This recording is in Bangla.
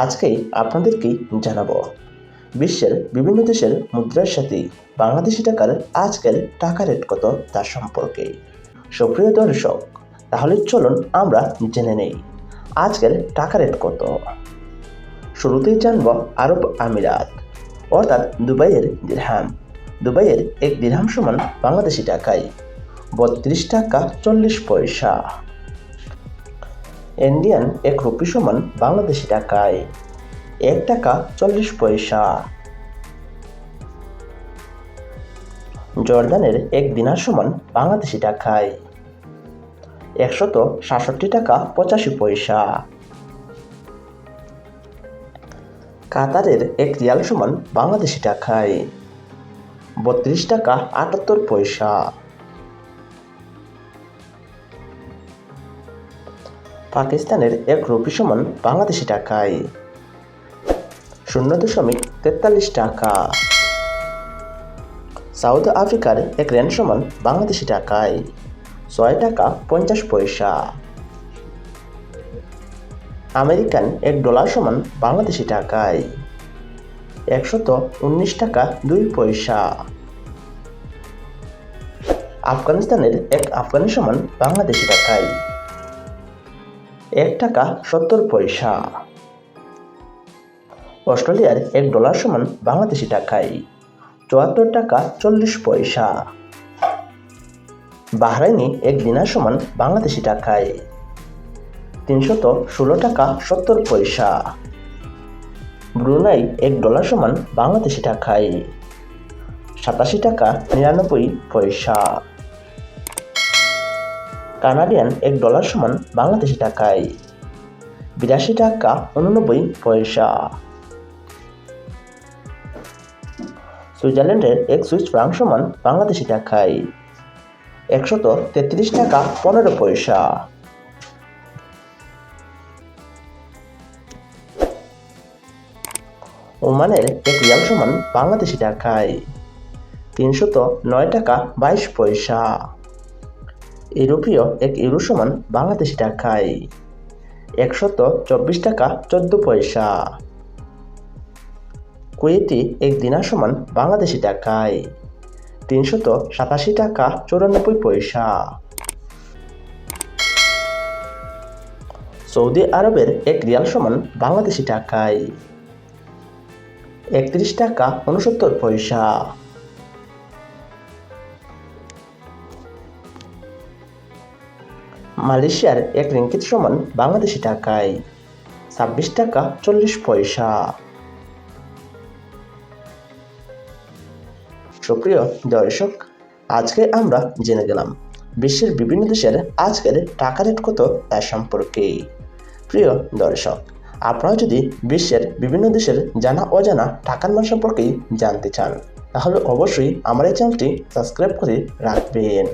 আজকেই আপনাদেরকে জানাবো বিশ্বের বিভিন্ন দেশের মুদ্রার সাথে বাংলাদেশি টাকার আজকের টাকা রেট কত তার সম্পর্কে। সুপ্রিয় দর্শক, তাহলে চলুন আমরা জেনে নেই আজকের টাকা রেট কত। শুরুতেই জানব আরব আমিরাত অর্থাৎ দুবাইয়ের দিরহাম। দুবাইয়ের এক দিরহাম সমান বাংলাদেশি টাকায় 32 টাকা 40 পয়সা। ইন্ডিয়ান এক রুপি সমান বাংলাদেশি টাকায় 1 টাকা 40 পয়সা। জর্দানের এক দিনার সমান বাংলাদেশি টাকায় 167 টাকা 85 পয়সা। কাতারের এক রিয়াল সমান বাংলাদেশি টাকায় 32 টাকা 78 পয়সা। পাকিস্তানের এক রুপি সমান বাংলাদেশি টাকায় 0.43 টাকা। সাউথ আফ্রিকার এক রেন সমান বাংলাদেশি টাকায় 6 টাকা 50 পয়সা। আমেরিকান এক ডলার সমান বাংলাদেশি টাকায় 119 টাকা 2 পয়সা। আফগানিস্তানের এক আফগানি সমান বাংলাদেশি টাকায় 1 টাকা 70 পয়সা। অস্ট্রেলিয়ার এক ডলার সমান বাংলাদেশি টাকায় 74 টাকা 40 পয়সা। বাহরাইনি এক দিনার সমান বাংলাদেশি টাকায় 316 টাকা 70 পয়সা। ব্রুনাই এক ডলার সমান বাংলাদেশি টাকায় 87 টাকা 99 পয়সা। কানাডিয়ান এক ডলার সমান বাংলাদেশি টাকায় 82 টাকা 89 পয়সা। সুইজারল্যান্ডের এক সুইস ফ্রাঙ্ক সমান বাংলাদেশি টাকায় 133 টাকা 15 পয়সা। ওমানের এক রিয়াল সমান বাংলাদেশি টাকায় 309 টাকা 22 পয়সা। ইউরোপীয় এক ইউরো সমান বাংলাদেশি টাকায় 124 টাকা 14 পয়সা। কুয়েতি এক দিনার সমান বাংলাদেশি টাকায় 387 টাকা 94 পয়সা। সৌদি আরবের এক রিয়াল সমান বাংলাদেশি টাকায় 31 টাকা 69 পয়সা। মালয়েশিয়ার এক রিঙ্গিত সমান বাংলাদেশি টাকায় 26 টাকা 40 পয়সা। সুপ্রিয় দর্শক, আজকে আমরা জেনে গেলাম বিশ্বের বিভিন্ন দেশের আজকের টাকা রেট কত তার সম্পর্কে। প্রিয় দর্শক, আপনারা যদি বিশ্বের বিভিন্ন দেশের জানা অজানা টাকার মান সম্পর্কে জানতে চান, তাহলে অবশ্যই আমার এই চ্যানেলটি সাবস্ক্রাইব করে রাখবেন।